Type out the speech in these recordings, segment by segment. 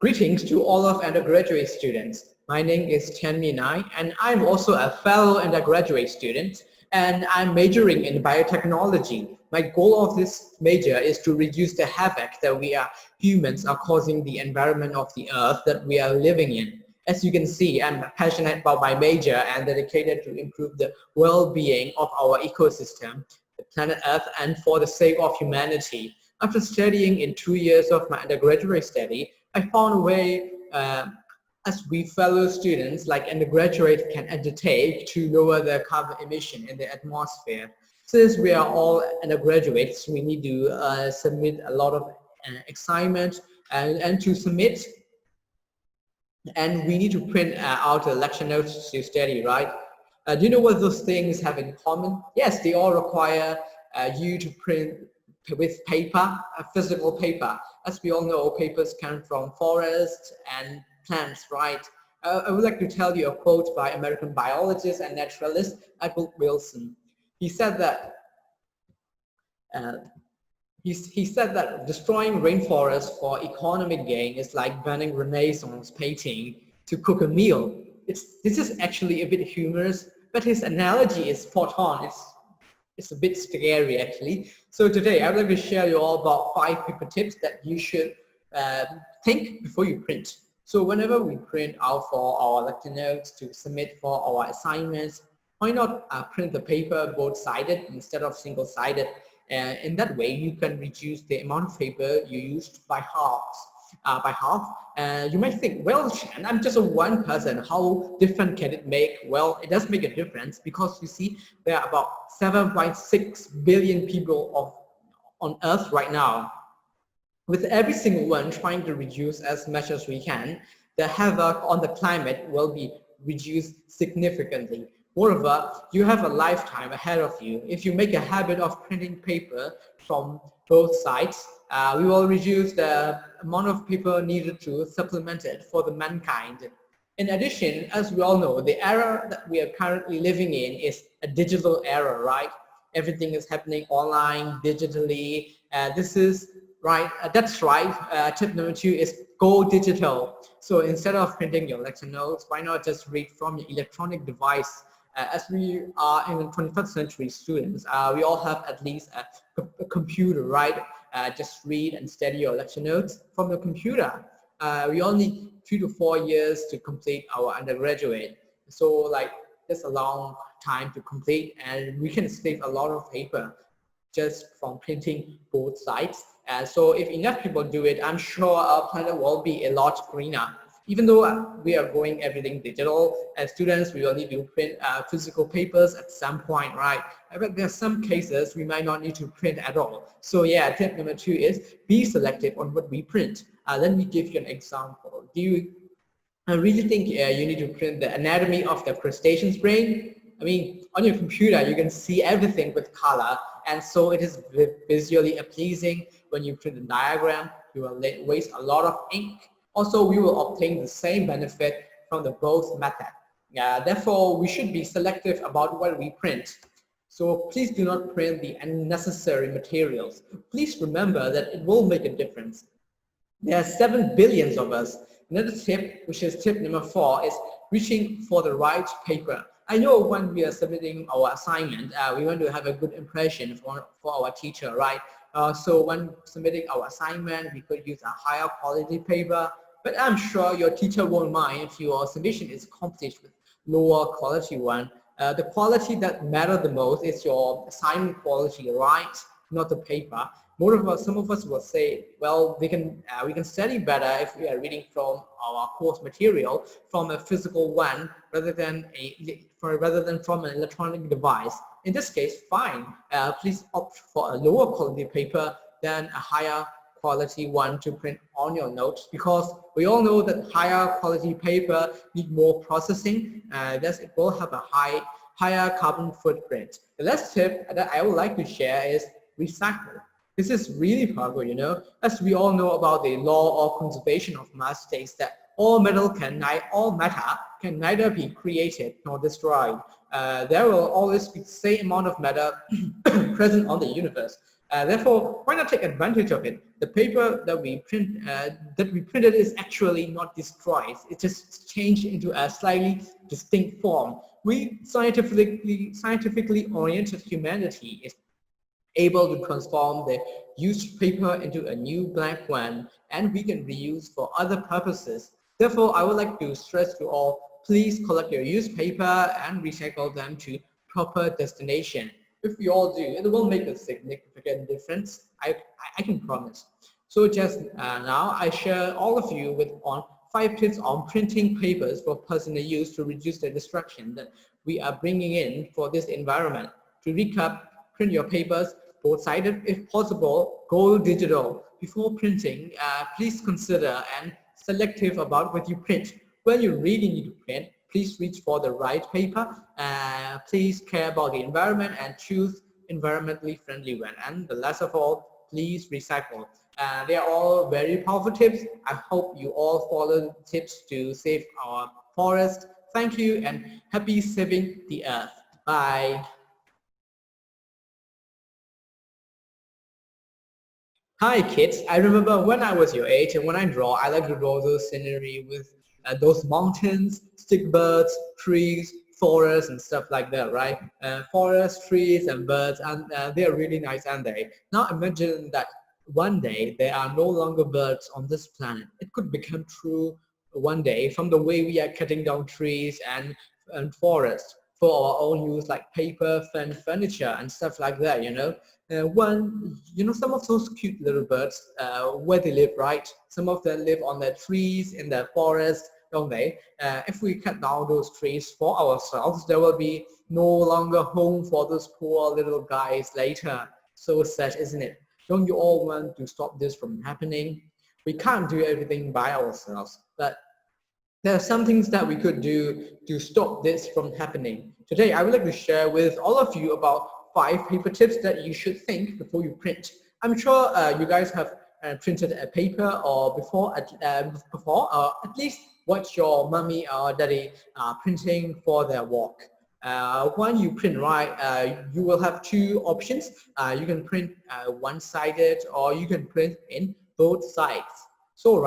Greetings to all of undergraduate students. My name is Naing, and I'm also a fellow undergraduate student, and I'm majoring in biotechnology. My goal of this major is to reduce the havoc that we humans are causing the environment of the earth that we are living in. As you can see, I'm passionate about my major and dedicated to improve the well-being of our ecosystem, the planet Earth, and for the sake of humanity. After studying in 2 years of my undergraduate study, I found a way as we fellow students like undergraduate can undertake to lower the carbon emission in the atmosphere. Since we are all undergraduates, we need to submit a lot of assignment and to submit, and we need to print out the lecture notes to study, right? Do you know what those things have in common? Yes, they all require you to print with paper, physical paper. As we all know, papers come from forests and plants, right? I would like to tell you a quote by American biologist and naturalist Edward Wilson. He said that uh, he said that destroying rainforests for economic gain is like burning Renaissance painting to cook a meal. This is actually a bit humorous, but his analogy is spot on. It's a bit scary actually. So today I would like to share you all about 5 paper tips that you should think before you print. So whenever we print out for our lecture notes to submit for our assignments, why not print the paper both-sided instead of single-sided? In that way, you can reduce the amount of paper you used by half. You might think, well, Shan, I'm just a one person. How different can it make? Well, it does make a difference because you see, there are about 7.6 billion people on Earth right now. With every single one trying to reduce as much as we can, the havoc on the climate will be reduced significantly. Moreover, you have a lifetime ahead of you. If you make a habit of printing paper from both sides, we will reduce the amount of paper needed to supplement it for the mankind. In addition, as we all know, the era that we are currently living in is a digital era, right? Everything is happening online, digitally. This is right. That's right. Tip number 2 is go digital. So instead of printing your lecture notes, why not just read from your electronic device? As we are in the 21st century students, we all have at least a computer, right? Just read and study your lecture notes from the computer. We all need 3 to 4 years to complete our undergraduate. So like that's a long time to complete, and we can save a lot of paper just from printing both sides. So if enough people do it, I'm sure our planet will be a lot greener. Even though we are going everything digital, as students, we will need to print physical papers at some point, right? But there are some cases we might not need to print at all. So yeah, tip number 2 is be selective on what we print. Let me give you an example. Do you really think you need to print the anatomy of the crustacean's brain? I mean, on your computer, you can see everything with color, and so it is visually pleasing. When you print a diagram, you will waste a lot of ink. Also, we will obtain the same benefit from the both method. Therefore, we should be selective about what we print. So please do not print the unnecessary materials. Please remember that it will make a difference. There are 7 billions of us. Another tip, which is tip number 4, is reaching for the right paper. I know when we are submitting our assignment, we want to have a good impression for our teacher, right? So when submitting our assignment, we could use a higher quality paper, but I'm sure your teacher won't mind if your submission is accomplished with lower quality one. The quality that matters the most is your assignment quality, right? Not the paper. Moreover, some of us will say, well, we can study better if we are reading from our course material from a physical one rather than from an electronic device. In this case, fine. Please opt for a lower quality paper than a higher quality one to print on your notes, because we all know that higher quality paper need more processing. Thus, it will have a higher carbon footprint. The last tip that I would like to share is recycle. This is really powerful, you know. As we all know about the law of conservation of mass states that all matter can neither be created nor destroyed. There will always be the same amount of matter present on the universe. Therefore, why not take advantage of it? The paper that we printed is actually not destroyed. It just changed into a slightly distinct form. We scientifically oriented humanity is able to transform the used paper into a new blank one, and we can reuse for other purposes. Therefore, I would like to stress to all, please collect your used paper and recycle them to proper destination. If we all do, it will make a significant difference. I can promise. So just now, I share all of you with on 5 tips on printing papers for personal use to reduce the destruction that we are bringing in for this environment. To recap, print your papers both-sided if possible, go digital. Before printing, please consider and selective about what you print. When you really need to print, please reach for the right paper. Please care about the environment and choose environmentally friendly one. And the last of all, please recycle. They are all very powerful tips. I hope you all follow the tips to save our forest. Thank you and happy saving the earth. Bye. Hi kids, I remember when I was your age and when I draw, I like to draw those scenery with those mountains, stick birds, trees, forests and stuff like that, right? Forests, trees and birds, and they are really nice, aren't they? Now imagine that one day there are no longer birds on this planet. It could become true one day from the way we are cutting down trees and forests for our own use like paper, furniture and stuff like that, you know. Some of those cute little birds, where they live, right? Some of them live on the trees, in the forest, don't they? If we cut down those trees for ourselves, there will be no longer home for those poor little guys later. So sad, isn't it? Don't you all want to stop this from happening? We can't do everything by ourselves, but there are some things that we could do to stop this from happening. Today, I would like to share with all of you about 5 paper tips that you should think before you print. I'm sure you guys have printed a paper or before, or at least watch your mommy or daddy printing for their work. When you print right, you will have 2 options. You can print one-sided or you can print in both sides. So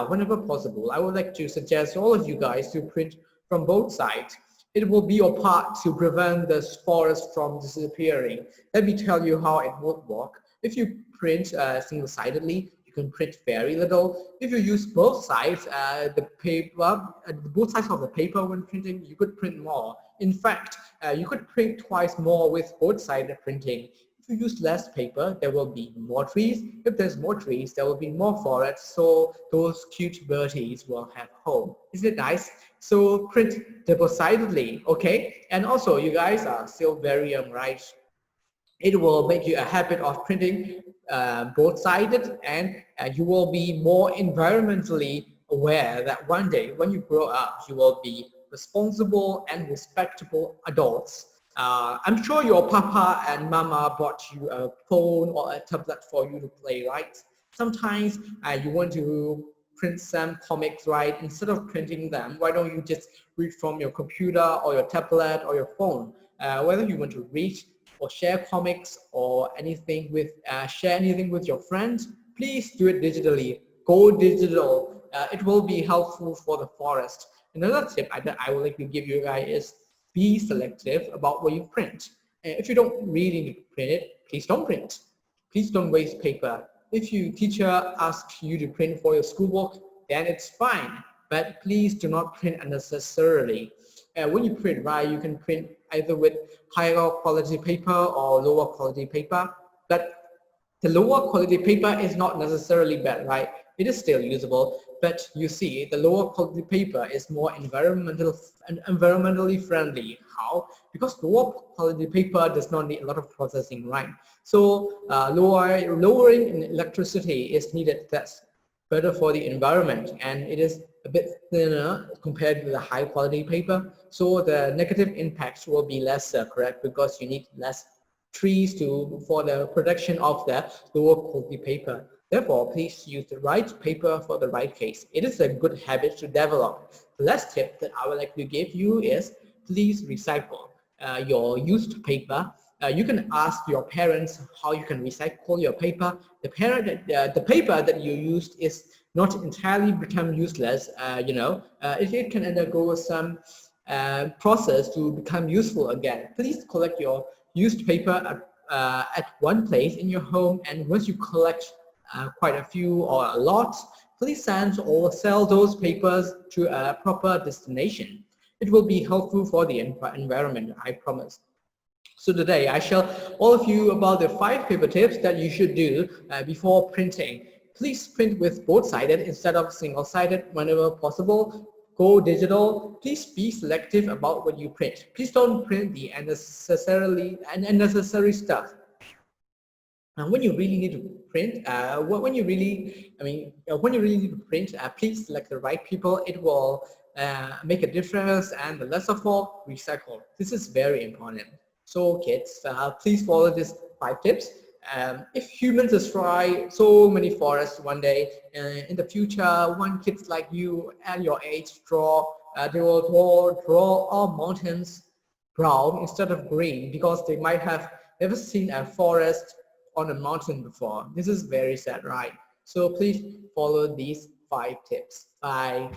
whenever possible, I would like to suggest all of you guys to print from both sides. It will be your part to prevent the forest from disappearing. Let me tell you how it would work. If you print single-sidedly, you can print very little. If you use both sides, both sides of the paper when printing, you could print more. In fact, you could print twice more with both-sided printing. If you use less paper, there will be more trees. If there's more trees, there will be more forests, so those cute birdies will have home. Isn't it nice? So print double-sidedly, okay? And also, you guys are still very young, right? It will make you a habit of printing both-sided, and you will be more environmentally aware that one day when you grow up, you will be responsible and respectable adults. I'm sure your papa and mama bought you a phone or a tablet for you to play, right? Sometimes you want to print some comics, right? Instead of printing them, why don't you just read from your computer or your tablet or your phone? Whether you want to read or share comics or anything with, share anything with your friends, please do it digitally. Go digital. It will be helpful for the forest. Another tip that I would like to give you guys is be selective about what you print. If you don't really need to print it, please don't print. Please don't waste paper. If your teacher asks you to print for your schoolwork, then it's fine. But please do not print unnecessarily. When you print, right, you can print either with higher quality paper or lower quality paper. But the lower quality paper is not necessarily bad, right? It is still usable, but you see, the lower quality paper is more environmentally friendly. How? Because lower quality paper does not need a lot of processing, right? So lowering in electricity is needed. That's better for the environment, and it is a bit thinner compared to the high quality paper. So the negative impacts will be lesser, correct? Because you need less trees for the production of the lower quality paper. Therefore, please use the right paper for the right case. It is a good habit to develop. The last tip that I would like to give you is please recycle your used paper. you can ask your parents how you can recycle your paper. The paper that you used is not entirely become useless. It can undergo some process to become useful again. Please collect your used paper at one place in your home, and once you collect quite a few or a lot, please send or sell those papers to a proper destination. It will be helpful for the environment, I promise. So today I shall all of you about the 5 paper tips that you should do before printing. Please print with both-sided instead of single-sided whenever possible. Go digital. Please be selective about what you print. Please don't print the unnecessary stuff. And when you really need to print, when you really need to print, please select the right people. It will make a difference, and last of all, recycle. This is very important. So kids, please follow these 5 tips. If humans destroy so many forests one day, in the future, when kids like you and your age they will draw all mountains brown instead of green, because they might have never seen a forest on a mountain before. This is very sad, right? So please follow these 5 tips. Bye.